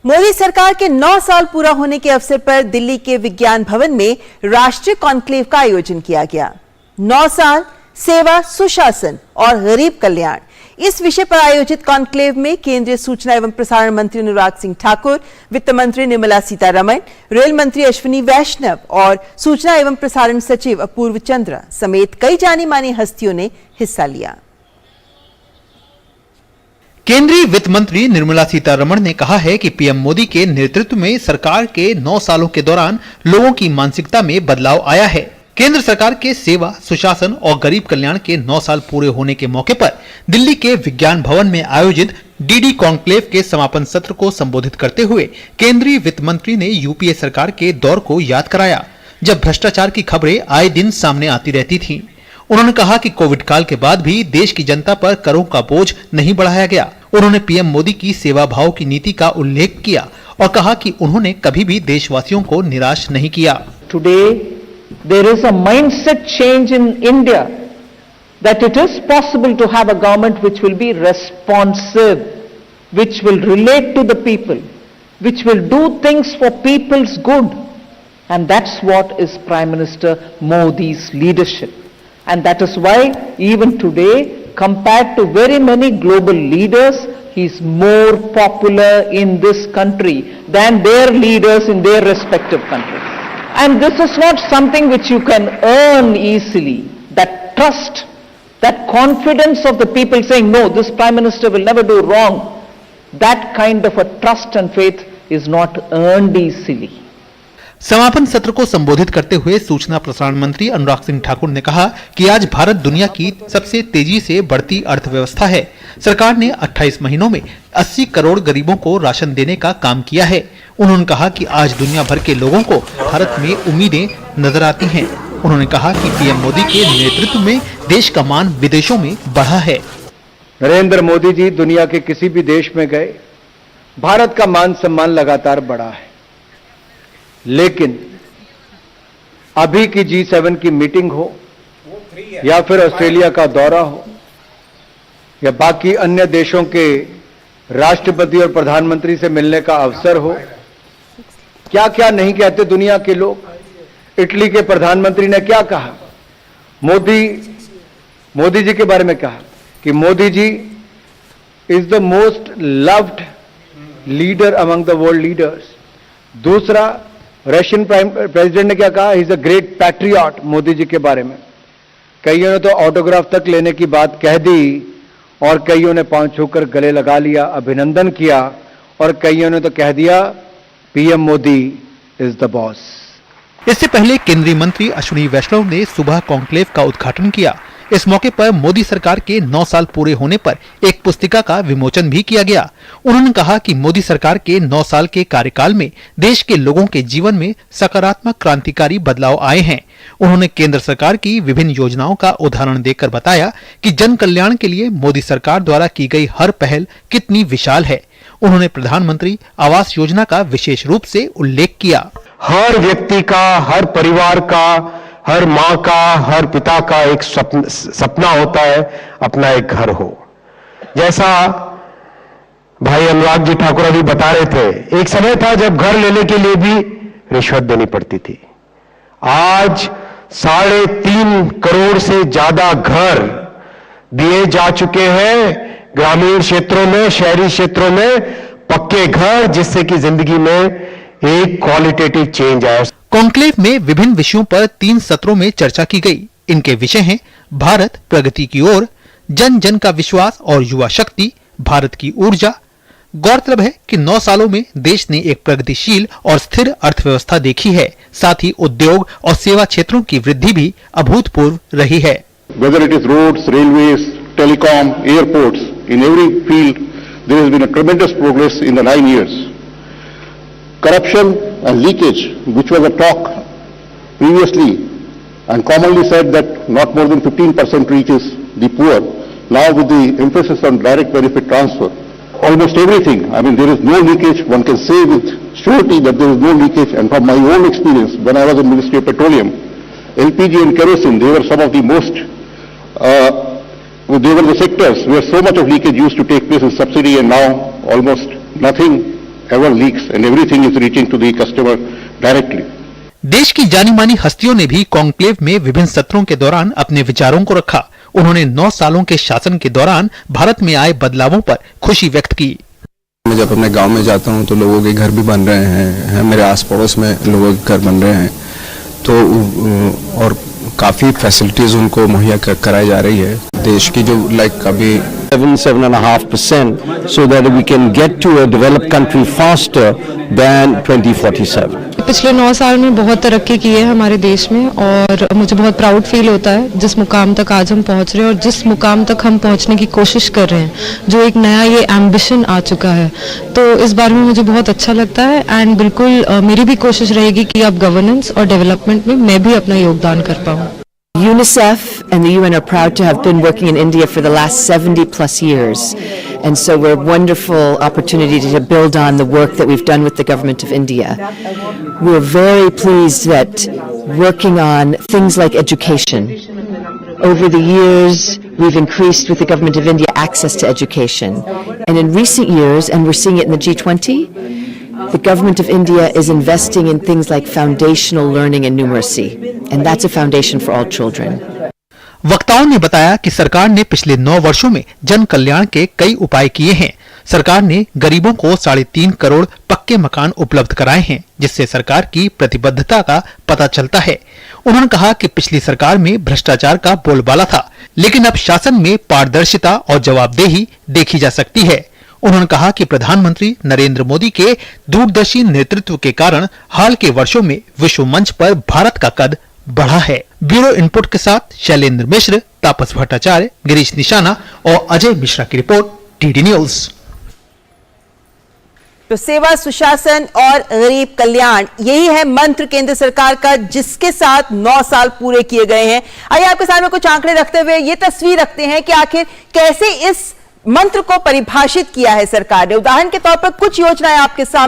मोदी सरकार के 9 साल पूरा होने के अवसर पर दिल्ली के विज्ञान भवन में राष्ट्रीय कॉन्क्लेव का आयोजन किया गया। 9 साल सेवा, सुशासन और गरीब कल्याण, इस विषय पर आयोजित कॉन्क्लेव में केंद्रीय सूचना एवं प्रसारण मंत्री अनुराग सिंह ठाकुर, वित्त मंत्री निर्मला सीतारमण, रेल मंत्री अश्विनी वैष्णव और सूचना एवं प्रसारण सचिव अपूर्व चंद्र समेत कई जानी मानी हस्तियों ने हिस्सा लिया। केंद्रीय वित्त मंत्री निर्मला सीतारमण ने कहा है कि पीएम मोदी के नेतृत्व में सरकार के 9 सालों के दौरान लोगों की मानसिकता में बदलाव आया है। केंद्र सरकार के सेवा, सुशासन और गरीब कल्याण के 9 साल पूरे होने के मौके पर दिल्ली के विज्ञान भवन में आयोजित डीडी कॉन्क्लेव के समापन सत्र को संबोधित करते हुए केंद्रीय वित्त मंत्री ने यूपीए सरकार के दौर को याद कराया, जब भ्रष्टाचार की खबरें आए दिन सामने आती रहती थीं। उन्होंने कहा कि कोविड काल के बाद भी देश की जनता पर करों का बोझ नहीं बढ़ाया गया। उन्होंने पीएम मोदी की सेवा भाव की नीति का उल्लेख किया और कहा कि उन्होंने कभी भी देशवासियों को निराश नहीं किया। Today there is a mindset change in India that it is possible to have a government which will be responsive, which will relate to the people, which will do things for people's good, and that's what is Prime Minister Modi's leadership. And that is why even today, compared to very many global leaders, he is more popular in this country than their leaders in their respective countries. And this is not something which you can earn easily. That trust, that confidence of the people saying, no, this Prime Minister will never do wrong, that kind of a trust and faith is not earned easily. समापन सत्र को संबोधित करते हुए सूचना प्रसारण मंत्री अनुराग सिंह ठाकुर ने कहा कि आज भारत दुनिया की सबसे तेजी से बढ़ती अर्थव्यवस्था है। सरकार ने 28 महीनों में 80 करोड़ गरीबों को राशन देने का काम किया है। उन्होंने कहा कि आज दुनिया भर के लोगों को भारत में उम्मीदें नजर आती हैं। उन्होंने कहा कि पीएम मोदी के नेतृत्व में देश का मान विदेशों में बढ़ा है। नरेंद्र मोदी जी दुनिया के किसी भी देश में गए, भारत का मान सम्मान लगातार बढ़ा है। लेकिन अभी की G7 की मीटिंग हो या फिर ऑस्ट्रेलिया का दौरा हो या बाकी अन्य देशों के राष्ट्रपति और प्रधानमंत्री से मिलने का अवसर हो, क्या क्या नहीं कहते दुनिया के लोग। इटली के प्रधानमंत्री ने क्या कहा, मोदी जी के बारे में कहा कि Modi ji is the most loved leader among the world leaders. दूसरा, रशियन प्रेसिडेंट ने क्या कहा, he is a great patriot Modi ji के बारे में। कईयों ने तो ऑटोग्राफ तक लेने की बात कह दी और कईयों ने पांव छूकर गले लगा लिया, अभिनंदन किया, और कईयों ने तो कह दिया PM Modi is the boss. इससे पहले केंद्रीय मंत्री अश्विनी वैष्णव ने सुबह कॉन्क्लेव का उद्घाटन किया। इस मौके पर मोदी सरकार के 9 साल पूरे होने पर एक पुस्तिका का विमोचन भी किया गया। उन्होंने कहा कि मोदी सरकार के 9 साल के कार्यकाल में देश के लोगों के जीवन में सकारात्मक क्रांतिकारी बदलाव आए हैं। उन्होंने केंद्र सरकार की विभिन्न योजनाओं का उदाहरण देकर बताया कि जन कल्याण के लिए मोदी सरकार द्वारा की गई हर पहल कितनी विशाल है। उन्होंने प्रधानमंत्री आवास योजना का विशेष रूप से उल्लेख किया। हर व्यक्ति का, हर परिवार का, हर मां का, हर पिता का एक सपना होता है अपना एक घर हो। जैसा भाई अनुराग जी ठाकुर अभी बता रहे थे, एक समय था जब घर लेने के लिए भी रिश्वत देनी पड़ती थी। आज 3.5 करोड़ से ज्यादा घर दिए जा चुके हैं ग्रामीण क्षेत्रों में, शहरी क्षेत्रों में पक्के घर, जिससे कि जिंदगी में एक क्वालिटेटिव चेंज आया। कॉन्क्लेव में विभिन्न विषयों पर 3 सत्रों में चर्चा की गई। इनके विषय हैं भारत प्रगति की ओर, जन जन का विश्वास और युवा शक्ति, भारत की ऊर्जा। गौरतलब है कि 9 सालों में देश ने एक प्रगतिशील और स्थिर अर्थव्यवस्था देखी है। साथ ही उद्योग और सेवा क्षेत्रों की वृद्धि भी अभूतपूर्व रही है। Whether it is roads, railways, telecom, airports, in every field there has been a tremendous progress in the 9 years. Corruption and leakage, which was a talk previously and commonly said that not more than 15% reaches the poor, now with the emphasis on direct benefit transfer, almost everything, I mean there is no leakage. One can say with surety that there is no leakage, and from my own experience when I was in Ministry of Petroleum, LPG and kerosene, they were some of the most, they were the sectors where so much of leakage used to take place in subsidy, and now almost nothing ever leaks and everything is reaching to the customer directly. देश की जानी मानी हस्तियों ने भी conclave में विभिन्न सत्रों के दौरान अपने विचारों को रखा। उन्होंने 9 सालों के शासन के दौरान भारत में आए बदलावों पर खुशी व्यक्त की। मैं जब अपने गांव में जाता हूं तो लोगों के घर भी बन रहे हैं, मेरे आस पड़ोस में लोगों के घर बन रहे हैं, तो और काफी फैसिलिटीज उनको मुहैया कराई जा रही है। देश की जो अभी 7.5% so that we can get to a developed country faster than 2047. पिछले 9 साल में बहुत तरक्की की है हमारे देश में और मुझे बहुत प्राउड फील होता है जिस मुकाम तक आज हम पहुंच रहे हैं और जिस मुकाम तक हम पहुंचने की कोशिश कर रहे हैं, जो एक नया ये एम्बिशन आ चुका है, तो इस बारे में मुझे बहुत अच्छा लगता है। एंड बिल्कुल मेरी भी कोशिश रहेगी कि अब गवर्नेंस और डेवलपमेंट में मैं भी अपना योगदान कर पाऊँ। UNICEF and the UN are proud to have been working in India for the last 70 plus years. And so we're a wonderful opportunity to build on the work that we've done with the government of India. We're very pleased that working on things like education. Over the years, we've increased with the government of India access to education. And in recent years, and we're seeing it in the G20, the government of India is investing in things like foundational learning and numeracy, and that's a foundation for all children. वक्ताओं ने बताया कि सरकार ने पिछले 9 वर्षों में जन कल्याण के कई उपाय किए हैं। सरकार ने गरीबों को 3.5 करोड़ पक्के मकान उपलब्ध कराए हैं, जिससे सरकार की प्रतिबद्धता का पता चलता है। उन्होंने कहा कि पिछली सरकार में भ्रष्टाचार का बोलबाला था, लेकिन अब शासन में पारदर्शिता और जवाबदेही देखी जा सकती है। उन्होंने कहा कि प्रधानमंत्री नरेंद्र मोदी के दूरदर्शी नेतृत्व के कारण हाल के वर्षों में विश्व मंच पर भारत का कद बढ़ा है। ब्यूरो इनपुट के साथ शैलेंद्र मिश्र, तापस भट्टाचार्य, गिरीश निशाना और अजय मिश्रा की रिपोर्ट, डीडी न्यूज। तो सेवा, सुशासन और गरीब कल्याण, यही है मंत्र केंद्र सरकार का, जिसके साथ 9 साल पूरे किए गए हैं। आइए आपके सामने कुछ आंकड़े रखते हुए ये तस्वीर रखते हैं कि आखिर कैसे इस मंत्र को परिभाषित किया है सरकार ने। उदाहरण के तौर पर कुछ योजनाएं आपके सामने